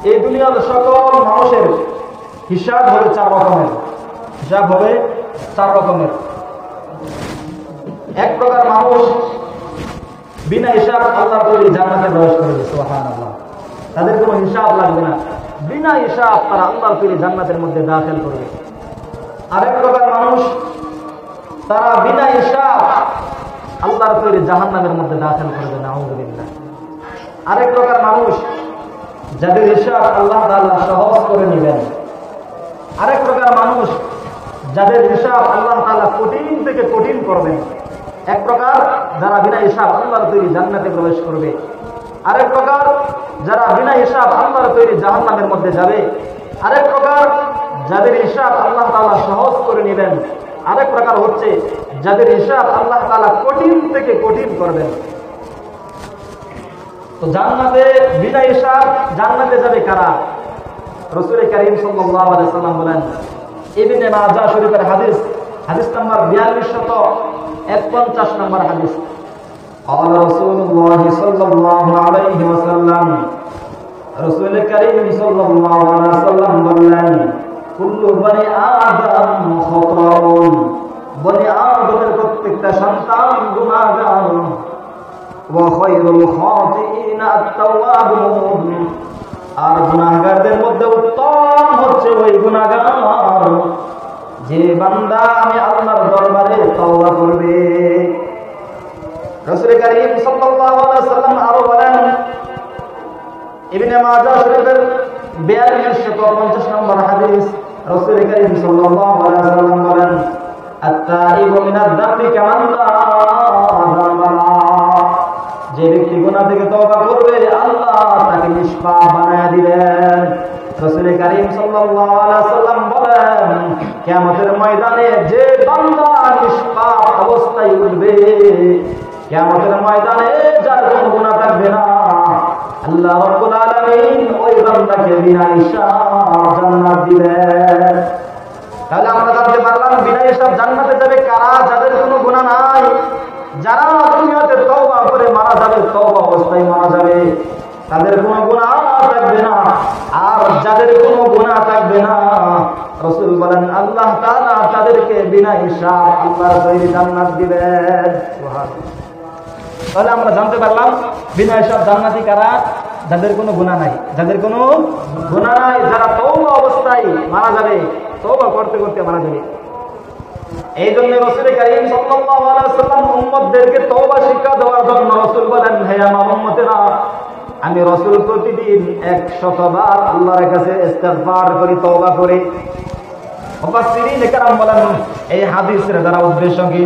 এই দুনিয়ার সকল মানুষের হিসাব হবে 4 রকমের। হিসাব হবে 4 রকমের। এক প্রকার মানুষ বিনা হিসাব আল্লাহর তৈরি জান্নাতে প্রবেশ করবে, সুবহানাল্লাহ। তাদের কোনো হিসাব লাগবে না, বিনা হিসাব তারা আল্লাহর তৈরি জান্নাতের মধ্যে দাখিল করবে। আরেক প্রকার মানুষ, তারা বিনা হিসাব আল্লাহর তৈরি জাহান্নামের মধ্যে দাখিল করবে, নাউযুবিল্লাহ। আরেক প্রকার মানুষ, যাদের হিসাব আল্লাহ তাআলা সহজ করে নেবেন। আরেক প্রকার মানুষ, যাদের হিসাব আল্লাহ তাআলা কঠিন থেকে কঠিন করবেন। এক প্রকার যারা বিনা হিসাব আল্লাহর তৈরি জান্নাতে প্রবেশ করবে। আরেক প্রকার যারা বিনা হিসাব আল্লাহর তৈরি জাহান্নামের মধ্যে যাবে। আরেক প্রকার যাদের হিসাব আল্লাহ তাআলা সহজ করে নেবেন। আরেক প্রকার হচ্ছে যাদের হিসাব আল্লাহ তাআলা কঠিন থেকে কঠিন করবেন। তো জান্নাতে বিনা হিসাব জান্নাতে যাবে কারা? রাসূল কারীম সাল্লাল্লাহু আলাইহি ওয়াসাল্লাম বলেন, ইবনে মাজাহ শরীফের হাদিস, হাদিস নাম্বার 4251 নম্বর হাদিস। قال رسول الله صلى الله عليه وسلم, রাসূল কারীম সাল্লাল্লাহু আলাইহি ওয়াসাল্লাম বললেন, কুল্লু বনি আদম খাতাউন, বনি আদমের প্রত্যেকটা সন্তান গুনাহগার। ওয়া খায়রুল খাতিইনা আত-তাওয়াবুন, আর গুনাহগারদের মধ্যে উত্তম হচ্ছে ওই গুনাহগার যে বান্দা আমি আল্লাহর দরবারে তওবা করবে। রাসূল কারীম সাল্লাল্লাহু আলাইহি ওয়াসাল্লাম আরো বলেন, ইবনে মাজাহ শরীফের 4250 নম্বর হাদিস, রাসূল কারীম সাল্লাল্লাহু আলাইহি ওয়াসাল্লাম বলেন, আত-তাইবু মিনাদ যামবি কামান লা যামবা, যে ব্যক্তি গুনাহ থেকে তওবা করবে আল্লাহ তাকে নিষ্পাপ বানায় দিবেন। রাসূল কারীম সাল্লাল্লাহু আলাইহি ওয়াসাল্লাম বলেন, কিয়ামতের ময়দানে যে বান্দা নিষ্পাপ অবস্থায় উঠবে, কিয়ামতের ময়দানে যার কোনো গুনাহ থাকবে না, আল্লাহ রাব্বুল আলামিন ওই বান্দাকে বিনা হিসাব জান্নাত দিবেন। তাহলে আমরা জানতে পারলাম বিনা হিসাব জান্নাতে যাবে কারা? যাদের কোনো গুনাহ নাই, যারা দুনিয়াতে তওবা করে মারা যাবে, তওবা অবস্থায় মারা যাবে, তাদের কোনো গুনাহ থাকবে না। আর যাদের কোনো গুনাহ থাকবে না, রাসূল বলেন আল্লাহ তাআলা তাদেরকে বিনা হিসাব আল্লাহর তৈরি জান্নাত দিবেন। সুবহানাল্লাহ। তাহলে আমরা জানতে পারলাম বিনা হিসাব জান্নাতি কারা? যাদের কোনো গুনাহ নাই, যাদের কোনো গুনাহ নাই, যারা তওবা অবস্থায় মারা যাবে, তওবা করতে করতে মারা যাবে। এই জন্য রাসূল কারীম সাল্লাল্লাহু আলাইহি ওয়াসাল্লাম উম্মতদেরকে তওবা শিক্ষা দেওয়ার জন্য রাসূল বলেন, হে আমার উম্মতেরা, আমি রাসূল প্রতিদিন 100 বার আল্লাহর কাছে ইস্তিগফার করি, তওবা করি। মুফাসসিরিন کرام বলেন, এই হাদিসের দ্বারা উদ্দেশ্য কি?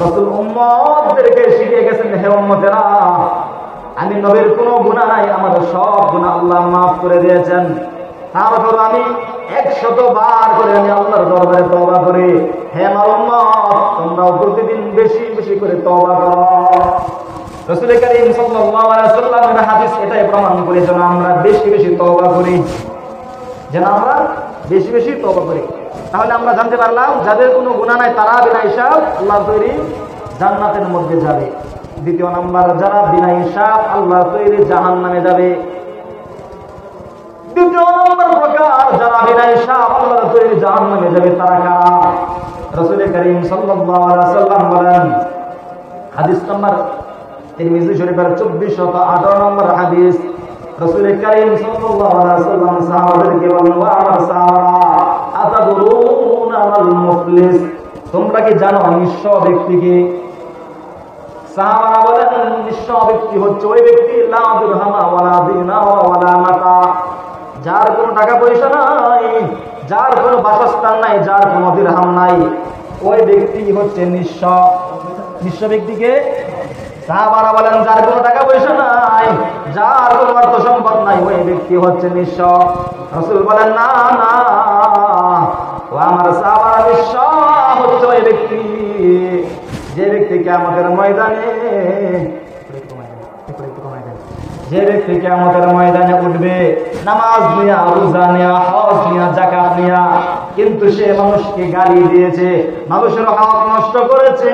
রাসূল উম্মতদেরকে শিখিয়ে গেছেন, হে উম্মতেরা, আমি নবীর কোনো গুনাহ নাই, আমাদের সব গুনাহ আল্লাহ মাফ করে দিয়েছেন। তারপর আমি 100 বার করে আমি আল্লাহর দরবারে তওবা করি। হে আমার উম্মত, তোমরাও প্রতিদিন বেশি বেশি করে তওবা করো। রাসূল কারীম সাল্লাল্লাহু আলাইহি ওয়াসাল্লামের হাদিস এটাই প্রমাণ করে যেন আমরা বেশি বেশি তওবা করি, যেন আমরা বেশি বেশি তওবা করি। তাহলে আমরা জানতে পারলাম যাদের কোনো গুনাহ নাই তারা বিনা হিসাব আল্লাহর তৈরি জান্নাতের মধ্যে যাবে। দ্বিতীয় নাম্বার, যারা বিনা হিসাব আল্লাহর তৈরি জাহান্নামে যাবে। দ্বিতীয় নম্বর প্রকার, যারা বিনা হিসাব আল্লাহর তৈরি জাহান্নামে যাবে তারা কারা? রাসূল কারীম সাল্লাল্লাহু আলাইহি ওয়াসাল্লাম বলেন, হাদিস নাম্বার তিরমিজি শরীফের 2418 নম্বর হাদিস, রাসূল কারীম সাল্লাল্লাহু আলাইহি ওয়াসাল্লাম সাহাবাদেরকে বলেন, ওয়া আমার সাহাবারা, আতাদরুনা মাল মুফলিস, তোমরা কি জানো নিঃস্ব ব্যক্তি কি? সাহাবারা বলেন, নিঃস্ব ব্যক্তি হচ্ছে ওই ব্যক্তি লা দিরহামা ওয়ালা দিনার ওয়ালা মাতা, যার কোনো টাকা পয়সা নাই, যার কোনো বাসস্থান নাই, যার কোনো দিরহাম নাই, ওই ব্যক্তি হচ্ছে নিঃস্ব। নিঃস্ব ব্যক্তিকে সাহাবারা বলেন, যার কোনো টাকা পয়সা নাই, যার কোনো অর্থ সম্পদ নাই, ওই ব্যক্তি হচ্ছে নিঃস্ব। রাসূল বলেন, না না, ও আমার সাহাবারা, নিঃস্ব হচ্ছে ওই ব্যক্তি যে ব্যক্তি কিয়ামতের ময়দানে, যে ব্যক্তি কিয়ামতের ময়দানে উঠবে নামাজ নিয়া, রোজা নিয়া, হজ নিয়া, যাকাত নিয়া, কিন্তু সে মানুষকে গালি দিয়েছে, মানুষের হক নষ্ট করেছে,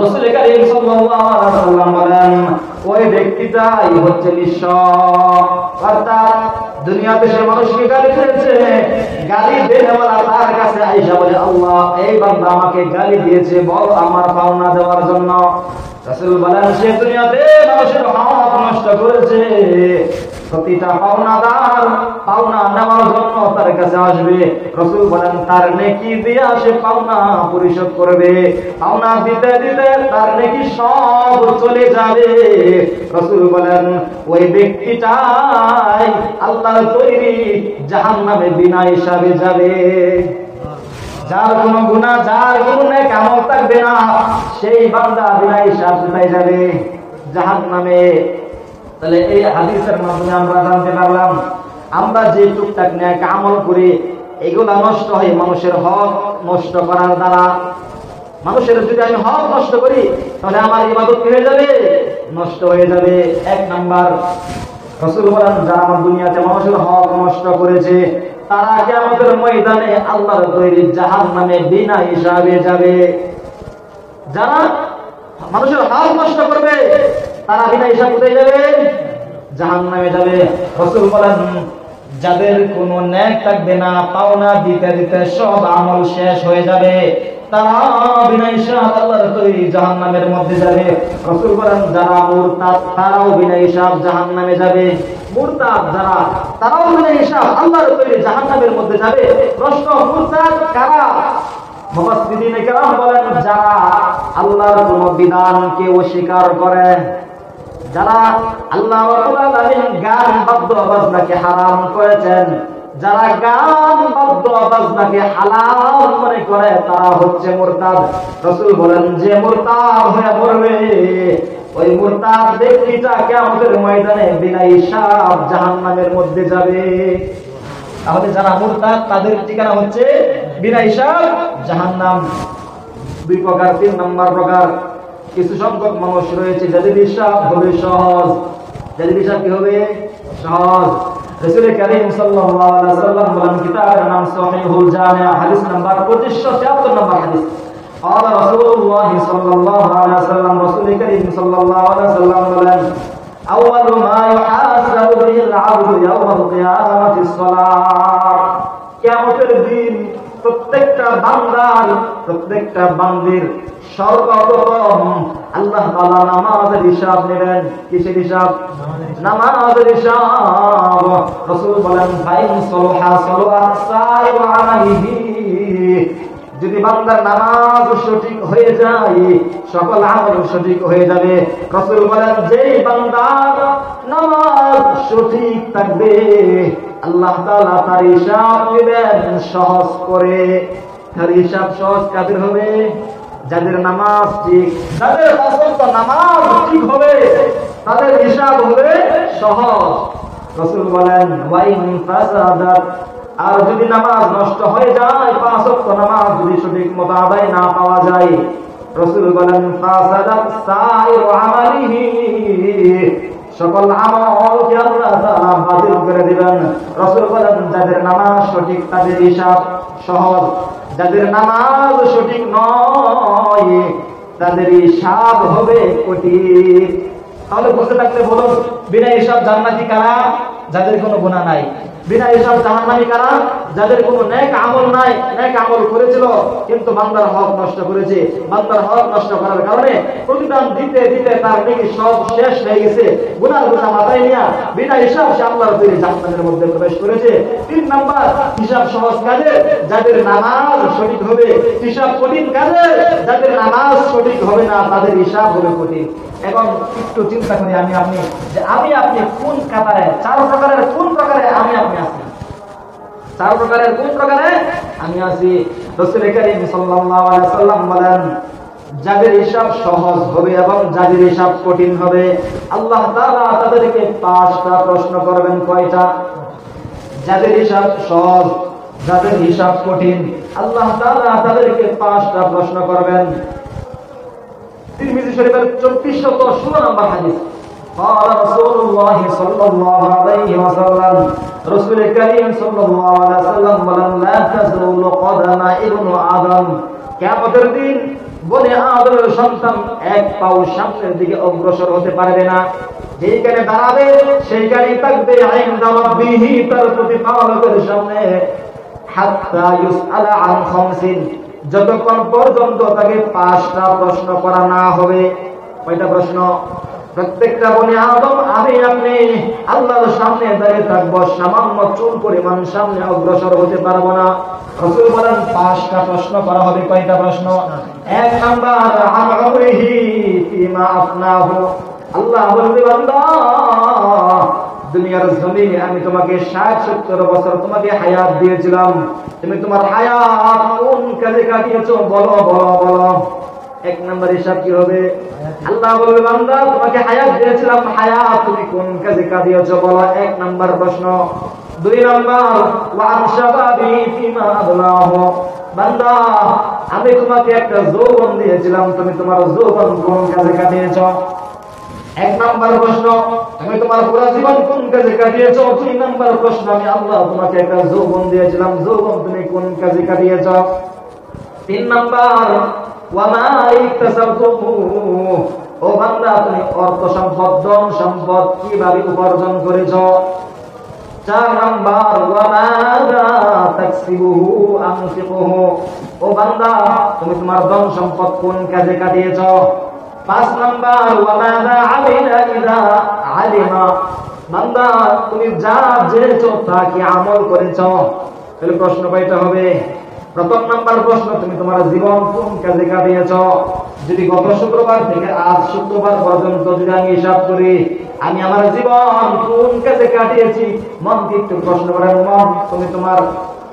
রাসূল কারীম সাল্লাল্লাহু আলাইহি ওয়াসাল্লাম বলেন ওই ব্যক্তিটাই হচ্ছে নিঃস্ব। অর্থাৎ দুনিয়াতে সে মানুষকে গালি দিয়েছে, গালি দেওয়ালা তার কাছে আয়েশা বলে, আল্লাহ এই বান্দা আমাকে গালি দিয়েছে, বল আমার পাওনা দেওয়ার জন্য। রাসূল বলেন সে দুনিয়াতে মানুষের হক নষ্ট করেছে, প্রতিটা পাওনাদার পাওনা নেওয়ার জন্য তার কাছে আসবে। রাসূল বলেন তার নেকি দিয়ে সে পাওনা পরিশোধ করবে, পাওনা দিতে দিতে তার নেকি সব চলে যাবে। রাসূল বলেন ওই ব্যক্তিটাই আল্লাহর তৈরি জাহান্নামে বিনা হিসাবে যাবে। যার কোনো গুনাহ, যার কোনো নেক আমল থাকবে না, সেই বান্দা বিনা হিসাবে যাবে জাহান্নামে। তাহলে এই হাদিসের মাধ্যমে আমরা জানতে পারলাম আমরা যে টুকটাক নেক আমল করি এগুলা নষ্ট হয় মানুষের হক নষ্ট করার দ্বারা। মানুষের যদি আমি হক নষ্ট করি তাহলে আমার ইবাদত কি হয়ে যাবে? নষ্ট হয়ে যাবে। এক নাম্বার, রাসূল বলেন যারা আমার দুনিয়াতে মানুষের হক নষ্ট করেছে তারা কিয়ামতের ময়দানে আল্লাহর তৈরি জাহান্নামে বিনা হিসাবে যাবে। যারা মানুষের হক নষ্ট করবে তারা বিনা হিসাবে কোথায় যাবে? জাহান্নামে যাবে। রাসূল বলেন যাদের কোনো নেক থাকবে না, পাওনা দিতে দিতে সব আমল শেষ হয়ে যাবে, তারা বিনা হিসাব আল্লাহর তৈরি জাহান্নামের মধ্যে যাবে। রাসূল বলেন যারা মুরতাদ তারাও বিনা হিসাব জাহান্নামে যাবে। মুরতাদ যারা তারাও বিনা হিসাব আল্লাহর তৈরি জাহান্নামের মধ্যে যাবে। প্রশ্ন, মুরতাদ কারা? মুফাসসিরিনে কেরাম বলেন যারা আল্লাহর কোন বিধানকে অস্বীকার করে, যারা আল্লাহ রাব্বুল আলামিন গান বাদ্য বাজনাকে হারাম করেছেন, যারা গান বাদ্য বাজনাকে হালাল মনে করে তারা হচ্ছে মুরতাদ। রাসূল বলেন যে মুরতাদ হয়ে মরবে ওই মুরতাদ ব্যক্তিটা কিয়ামতের ময়দানে বিনা হিসাব জাহান্নামের মধ্যে যাবে। তাহলে যারা মুরতাদ তাদের ঠিকানা হচ্ছে বিনা হিসাব জাহান্নাম। দুই প্রকার। তিন নম্বর প্রকার, কিছু সংখ্যক মানুষ রয়েছে যাদের হিসাব হবে সহজ। যাদের হিসাব কি হবে? সহজ। রাসূল কারীম সাল্লাল্লাহু আলাইহি ওয়াসাল্লাম বলেন কিতাবের নাম সহিহুল জামি', হাদিস নাম্বার 2573 নম্বর হাদিস। قال رسول الله صلى الله عليه وسلم, রাসূল কারীম সাল্লাল্লাহু আলাইহি ওয়াসাল্লাম বলেন أول ما يحاسب به العبد يوم القيامة الصلاة। কিয়ামতের দিন প্রত্যেকটা বান্দার, প্রত্যেকটা বান্দির সর্বপ্রথম আল্লাহ তাআলা নামাজের হিসাব নেবেন। কিসের হিসাব? নামাজের হিসাব। রাসূল বলেন ফাইন সালাহা সালাহা সাইরু আমালিহি, যদি বান্দার নামাজ সঠিক হয়ে যায় সকল আমল সঠিক হয়ে যাবে। রাসূল বলেন যেই বান্দার নামাজ সঠিক থাকবে আল্লাহ তাআলা তার হিসাব নেবেন সহজ করে। তার হিসাব সহজ কাদের হবে? যাদের নামাজ ঠিক, যাদের পছন্দ নামাজ ঠিক হবে তাদের হিসাব হবে সহজ। রাসূল বলেন ওয়াইন ফাসাদাত, আর যদি নামাজ নষ্ট হয়ে যায়, পাঁচ ওয়াক্ত নামাজ যদি সঠিক মতো আদায় না পাওয়া যায়, রাসূল বলেন ফাসাদাত সাইরু আমালিহি, সকল আমলকে আল্লাহ তাআলা বাতিল করে দিবেন। রাসূল বলেন যাদের নামাজ সঠিক তাদের হিসাব সহজ, যাদের নামাজ সঠিক নয় তাদের হিসাব হবে কঠিন। তাহলে বুঝতে থাকলে বলুন বিনা হিসাব জান্নাতি কারা? যাদের কোনো গুনাহ নাই। বিনা হিসাব জাহান্নামী কারা? যাদের কোনো নেক আমল নাই, নেক আমল করেছিল কিন্তু বান্দার হক নষ্ট করেছে। বান্দার হক নষ্ট করার কারণে প্রতিদান দিতে দিতে তার নেকি সব শেষ হয়ে গেছে, গুনার বোঝা মাথায় নিয়ে বিনা হিসাব সে আল্লাহর তৈরি জাহান্নামের মধ্যে প্রবেশ করেছে। তিন নাম্বার, হিসাব সহজ কাজের, যাদের নামাজ সঠিক হবে। হিসাব কঠিন কাজের, যাদের নামাজ সঠিক হবে না তাদের হিসাব হবে কঠিন। এখন একটু চিন্তা করি আমি আপনি, যে আমি আপনি কোন কাতারে, চার প্রকারের কোন প্রকারে আমি আপনি আছি? চার প্রকারের কোন প্রকারে আমি আছি? রাসূল কারীম সাল্লাল্লাহু আলাইহি ওয়াসাল্লাম বলেন যাদের হিসাব সহজ হবে এবং যাদের হিসাব কঠিন হবে আল্লাহ তাআলা তাদেরকে 5টা প্রশ্ন করবেন। কয়টা? যাদের হিসাব সহজ, যাদের হিসাব কঠিন, আল্লাহ তাআলা তাদেরকে 5টা প্রশ্ন করবেন। তিরমিজি শরীফের 2416 নম্বর হাদিস। قال رسول الله صلى الله عليه وسلم, রাসূল কারীম সাল্লাল্লাহু আলাইহি ওয়াসাল্লাম বলেন লা তাযুলু কদামা ইবনু আদম, কিয়ামতের দিন বনি আদমের সন্তান এক পাও সামনের দিকে অগ্রসর হতে পারবে না। যেখানে দাঁড়াবে সেইখানেই থাকবে ইনদা রাব্বিহি, তার প্রতিপালকের সামনে, হাত্তা ইউসআলা আন খামসিন, যতক্ষণ পর্যন্ত তাকে 5টা প্রশ্ন করা না হবে। কয়টা প্রশ্ন? প্রত্যেকটা বনি আদম আমি আপনি আল্লাহর সামনে দাঁড়িয়ে থাকবো, সামান্য চুল পরিমাণ সামনে অগ্রসর হতে পারবো না। রাসূল বলেন 5টা প্রশ্ন করা হবে। কয়টা প্রশ্ন? 1 নাম্বার আন উমরিহি ফিমা আফনাহু, আল্লাহ বলবে বান্দা দুনিয়ার জমিনে আমি তোমাকে 60-70 বছর তোমাকে হায়াত দিয়েছিলাম, তুমি তোমার হায়াত কোন কাজে কাটিয়েছো বলো বলো বলো। 1 নাম্বার হিসাব কি হবে? আল্লাহ বলবে বান্দা তোমাকে হায়াত দিয়েছিলাম, হায়াত তুমি কোন কাজে কাটিয়েছো বলো। 1 নাম্বার প্রশ্ন। 2 নাম্বার ওয়া আন শাবাবি ফিমা আবলাহু, বান্দা আমি তোমাকে একটা যৌবন দিয়েছিলাম, তুমি তোমার যৌবন কোন কাজে কাটিয়েছো। 1 নাম্বার প্রশ্ন, তুমি তোমার পুরো জীবন কোন কাজে কাটিয়েছো। 2 নাম্বার প্রশ্ন, আমি আল্লাহ তোমাকে একটা যৌবন দিয়েছিলাম, যৌবন তুমি কোন কাজে কাটিয়েছো। 3 নাম্বার ওয়া মা ইকতাসাবতুহু, ও বান্দা তুমি অর্থ সম্পদ ধন সম্পদ কিভাবে উপার্জন করেছো। 4 নাম্বার ওয়া মাযা তাকসিবুহু আনফিকুহু, ও বান্দা তুমি তোমার ধন সম্পদ কোন কাজে কাটিয়েছো। 5 নাম্বার ওয়া মাযা আমিলা ইযা আলিমা, বান্দা তুমি যা জেনেছো তা কি আমল করেছো। তাহলে প্রশ্ন কয়টা হবে? প্রথম নাম্বার প্রশ্ন, তুমি তোমার জীবন কোন কাজে কাটিয়েছো। যদি গত শুক্রবার থেকে আজ শুক্রবার পর্যন্ত যদি আমি হিসাব করি আমি আমার জীবন কোন কাজে কাটিয়েছি, মনকে একটু প্রশ্ন করেন, মন তুমি তোমার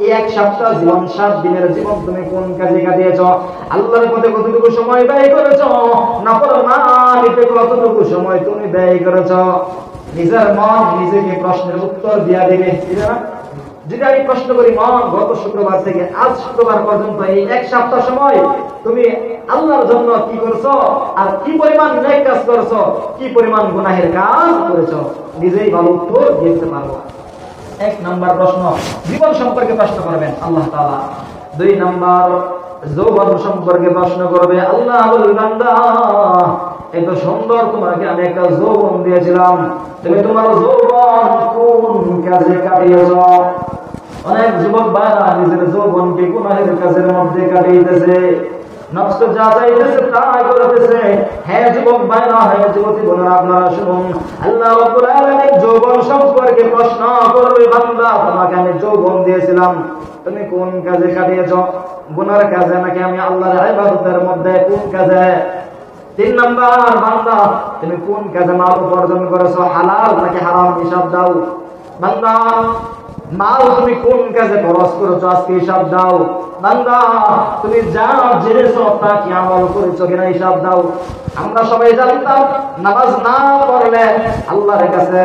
এই 1 সপ্তাহ জীবন 7 দিনের জীবন তুমি কোন কাজে কাটিয়েছো। আল্লাহর পথে কতটুকু সময় ব্যয় করেছো, নাফরমানিতে কতটুকু সময় তুমি ব্যয় করেছো। নিজের মন নিজেকে প্রশ্নের উত্তর দিয়া দিবে, ঠিক না? যদি আমি প্রশ্ন করি মন গত শুক্রবার থেকে আজ শুক্রবার পর্যন্ত এই 1 সপ্তাহ সময় তুমি আল্লাহর জন্য কি করছো, আর কি পরিমাণ নেক কাজ করছো, কি পরিমাণ গুনাহের কাজ করেছো, নিজেই ভালো উত্তর দিতে পারবো। 1 নাম্বার প্রশ্ন জীবন সম্পর্কে প্রশ্ন করবেন আল্লাহ তাআলা। 2 নাম্বার যৌবন সম্পর্কে প্রশ্ন করবে আল্লাহ। বলবেন বান্দা এত সুন্দর তোমাকে আমি একটা যৌবন দিয়েছিলাম, তুমি তোমার যৌবন কোন কাজে কাটিয়েছো। অনেক যুবক ভাইরা নিজের যৌবনকে গুনাহের কাজের মধ্যে কাটিয়েছে, নফস যা চাইতেছে তাই করতেছে। হ্যাঁ যুবক ভাইরা, হ্যাঁ যুবতী বোনেরা, আপনারা শুনুন, আল্লাহ রাব্বুল আলামিন যৌবন সম্পর্কে প্রশ্ন করবে বান্দা তোমাকে আমি যৌবন দিয়েছিলাম, তুমি কোন কাজে কাটিয়েছো, গুনার কাজে নাকি আমি আল্লাহর ইবাদতের মধ্যে, কোন কাজে। 3 নাম্বার বান্দা তুমি কোন কাজে মাল উপার্জন করেছো, হালাল নাকি হারাম হিসাব দাও। বান্দা মাল তুমি কোন কাজে খরচ করেছো আজকে হিসাব দাও। বান্দা তুমি যা জেনেছো তা কি আমল করেছো কিনা হিসাব দাও। আমরা সবাই জানতাম নামাজ না পড়লে আল্লাহর কাছে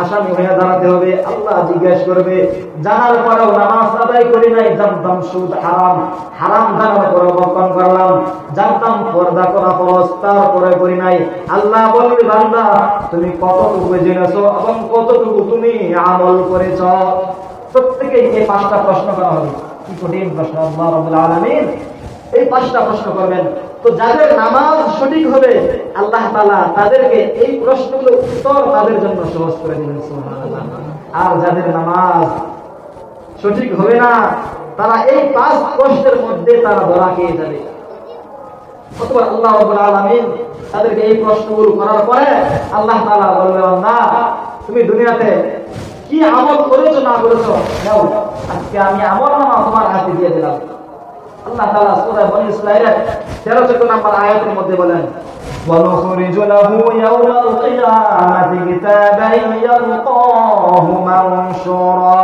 আসামি হয়ে দাঁড়াতে হবে, আল্লাহ জিজ্ঞেস করবে। জানার পরেও নামাজ আদায় করি নাই, জানতাম সুদ হারাম, হারাম জানার পরেও বক্ষণ করলাম, জানতাম পর্দা করা ফরজ, তারপরে করি নাই। আল্লাহ বলবে বান্দা তুমি কতটুকু জেনেছো এবং কতটুকু তুমি আমল করেছো। প্রত্যেকেই এই 5টা প্রশ্ন করা হবে। কি কঠিন প্রশ্ন! আল্লাহ রাব্বুল আলামিন এই 5টা প্রশ্ন করবেন। তো যাদের নামাজ সঠিক হবে আল্লাহ তাআলা তাদেরকে এই প্রশ্নগুলো উত্তর তাদের জন্য সহজ করে দিবেন, সুবহানাল্লাহ। আর যাদের নামাজ সঠিক হবে না তারা এই 5 প্রশ্নের মধ্যে তারা ধরা খেয়ে যাবে। অথবা আল্লাহ রাব্বুল আলামিন তাদেরকে এই প্রশ্নগুলো করার পরে আল্লাহ তাআলা বলবেন বান্দা তুমি দুনিয়াতে কি আমল করেছো না করেছো, নাও আজকে আমি আমলনামা তোমার হাতে দিয়ে দিলাম। আল্লাহ তাআলা সূরা বনী ইসরাঈলের 13-14 নম্বর আয়াতের মধ্যে বলেন وَنُخْرِجُ لَهُ يَوْمَ الْقِيَامَةِ كِتَابًا يَلْقَاهُ مَنشُورًا।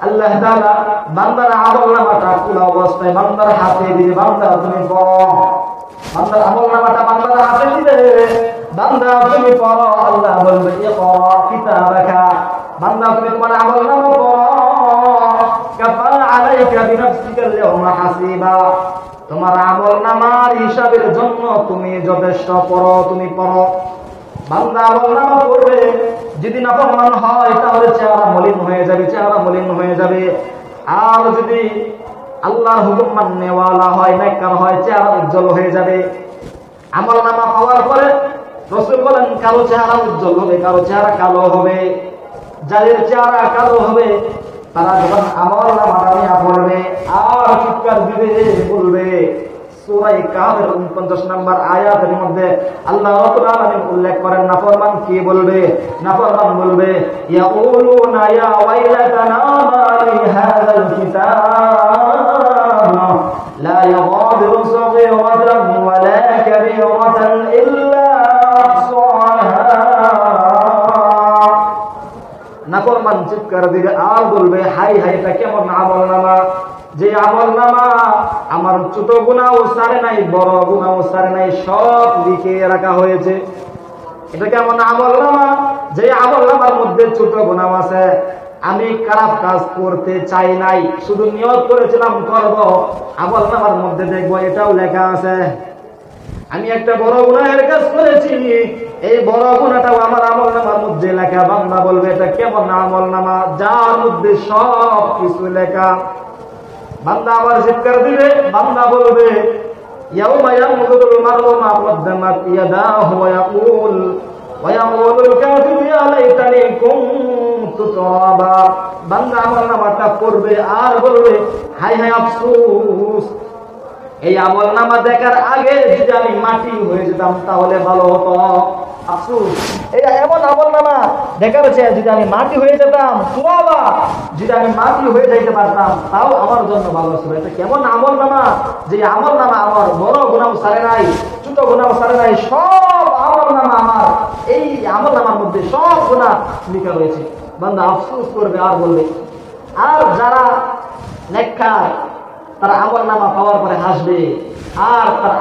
আল্লাহ তাআলা বান্দার আমলনামাটা খোলা অবস্থায় বান্দার হাতে দিয়ে বান্দা তুমি পড়ো, বান্দার আমলনামাটা বান্দার হাতে দিলে বান্দা তুমি পড়ো। আল্লাহ বলবে ইকরা কিতাবাকা, বান্দা তুমি তোমার আমলনামা পড়ো। কাফা আলাইকা বিনাফসিকা আল-ইয়াওমা হাসিবা, তোমার আমলনামার হিসাবের জন্য তুমি যথেষ্ট, পড়ো তুমি পড়ো। বান্দা আমলনামা পড়বে, যদি নাফরমান হয় তাহলে চেহারা মলিন হয়ে যাবে, চেহারা মলিন হয়ে যাবে। আর যদি আল্লাহর হুকুম মাননেওয়ালা হয়, নেককার হয়, চেহারা উজ্জ্বল হয়ে যাবে। আমলনামা পাওয়ার পরে রাসূল বলেন কারো চেহারা উজ্জ্বল হবে, কারো চেহারা কালো হবে। যাদের চেহারা কালো হবে তারা যখন আমলনামা নিয়ে পড়বে আর চিৎকার দিবে, বলবে, সূরা কাহফের 49 নম্বর আয়াতের মধ্যে আল্লাহ রাব্বুল আলামিন উল্লেখ করেন নাফরমান কি বলবে? নাফরমান বলবে, ইয়াকুলুনা ইয়া ওয়াইলাতানা মা লি হাযাল কিতাব লা ইয়াগাদিরু সাগীরাতান ওয়ালা কাবীরাতান ইল্লা আহসাহা। নাফরমান চিৎকার দিবে আর বলবে, হাই হাই, এটা কেমন আমলনামা, যে আমলনামা আমার ছোট গুনাহও ছাড়ে নাই, বড় গুনাহও ছাড়ে নাই, সব লিখে রাখা হয়েছে। এটা কেমন আমলনামা, যে আমলনামার মধ্যে ছোট গুনাহ আছে, আমি খারাপ কাজ করতে চাই নাই, শুধু নিয়ত করেছিলাম করব, আমলনামার মধ্যে দেখবো এটাও লেখা আছে। আমি একটা বড় গুনাহের কাজ করেছি, এই বড় গুনাহটাও আমার আমলনামার মধ্যে লেখা। বান্দা বলবে, এটা কেমন আমলনামা যার মধ্যে সব কিছু লেখা। বান্দা আবার চিৎকার দিবে, বান্দা বলবে, ইয়াউমা ইয়ানযুরুল মার'উ মা কদ্দামাত ইয়াদাহু ওয়া ইয়াকুলুল কাফিরু ইয়া লাইতানি কুনতু তুরাবা। বান্দা আমলনামাটা পড়বে আর বলবে, হায় হায় আফসোস, এই আমলনামা দেখার আগে যদি আমি মাটি হয়ে যেতাম তাহলে ভালো হতো। আফসোস, এই এমন আমলনামা দেখার চেয়ে যদি আমি মাটি হয়ে যেতাম, তুরাবা, যদি আমি মাটি হয়ে যাইতে পারতাম তাও আমার জন্য ভালো ছিল। এটা কেমন আমলনামা, যে আমলনামা আমার বড় গুনাহ ছাড়ে নাই, ছোট গুনাহ ছাড়ে নাই, সব আমলনামা আমার, এই আমলনামার মধ্যে সব গুনাহ লেখা রয়েছে। বান্দা আফসোস করবে আর বলবে। আর যারা নেককার তারা আমলনামা পাওয়ার পরে হাসবে আর তারা